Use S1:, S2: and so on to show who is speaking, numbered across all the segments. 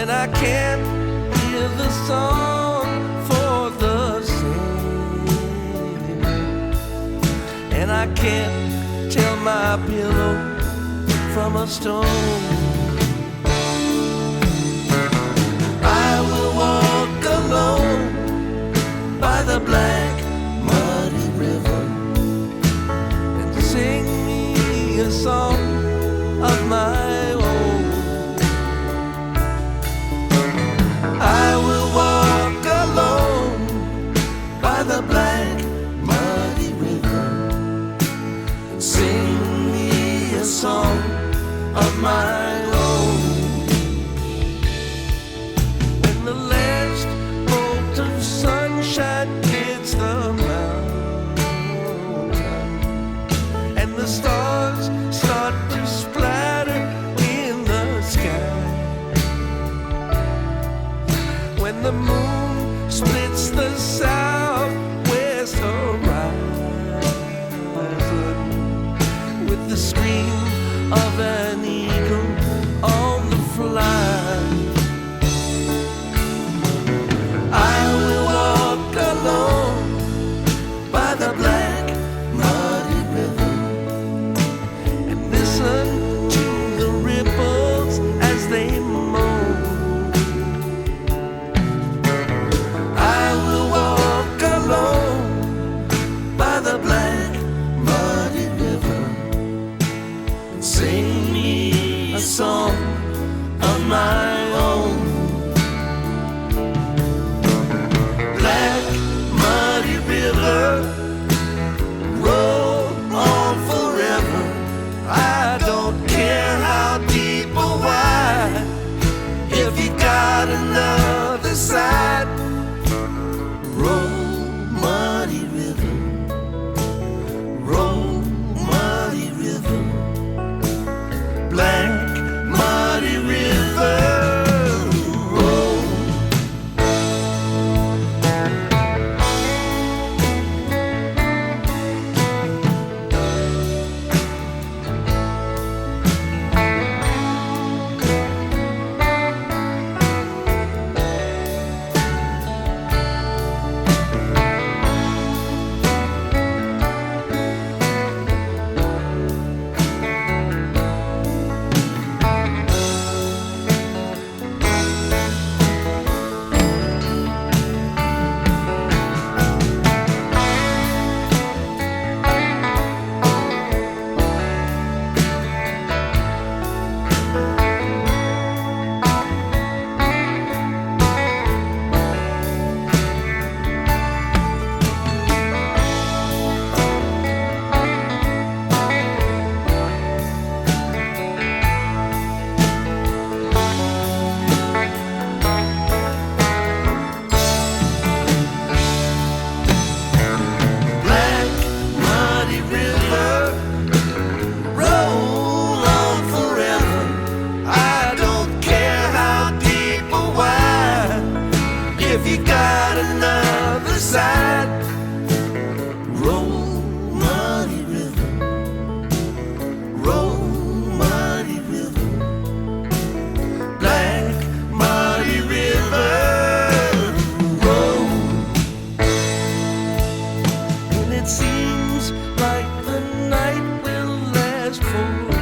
S1: when I can't hear the song for the singing, and I can't tell my pillow from a stone. I will walk alone by the black muddy river and sing me a song of my own. I will walk alone by the black muddy river and sing me a song of my own. When the last bolt of sunshine hits the mountain and the stars start to splatter in the sky, when the moon splits the southwest horizon with the scream of an eagle on the fly, I will walk alone by the black muddy river and listen to the ripples as they moan. I will walk alone by the black muddy river and sing me a song of my own. Black muddy river, roll on forever. I don't care how deep or wide, if you got another side. Roll, muddy river, roll, muddy river, black muddy river, roll. If you got another side, roll, muddy river, roll, muddy river, black muddy river, roll. And it seems like the night will last forever,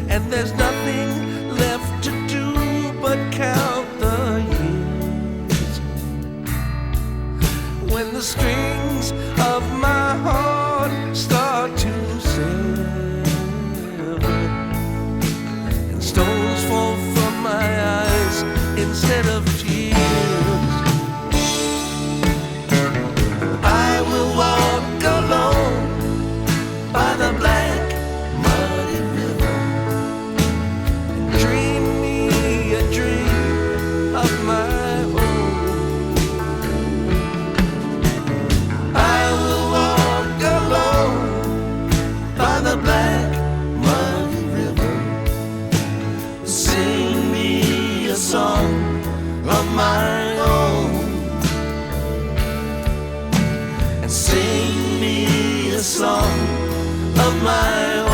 S1: and there's nothing left to do but count the years. When the strings of my heart start to sever and stones fall from my eyes instead of tears, I will walk alone by the black muddy river and dream me a dream of my own. I will walk alone by the black muddy river, sing me a song of my own, and sing me a song of my own.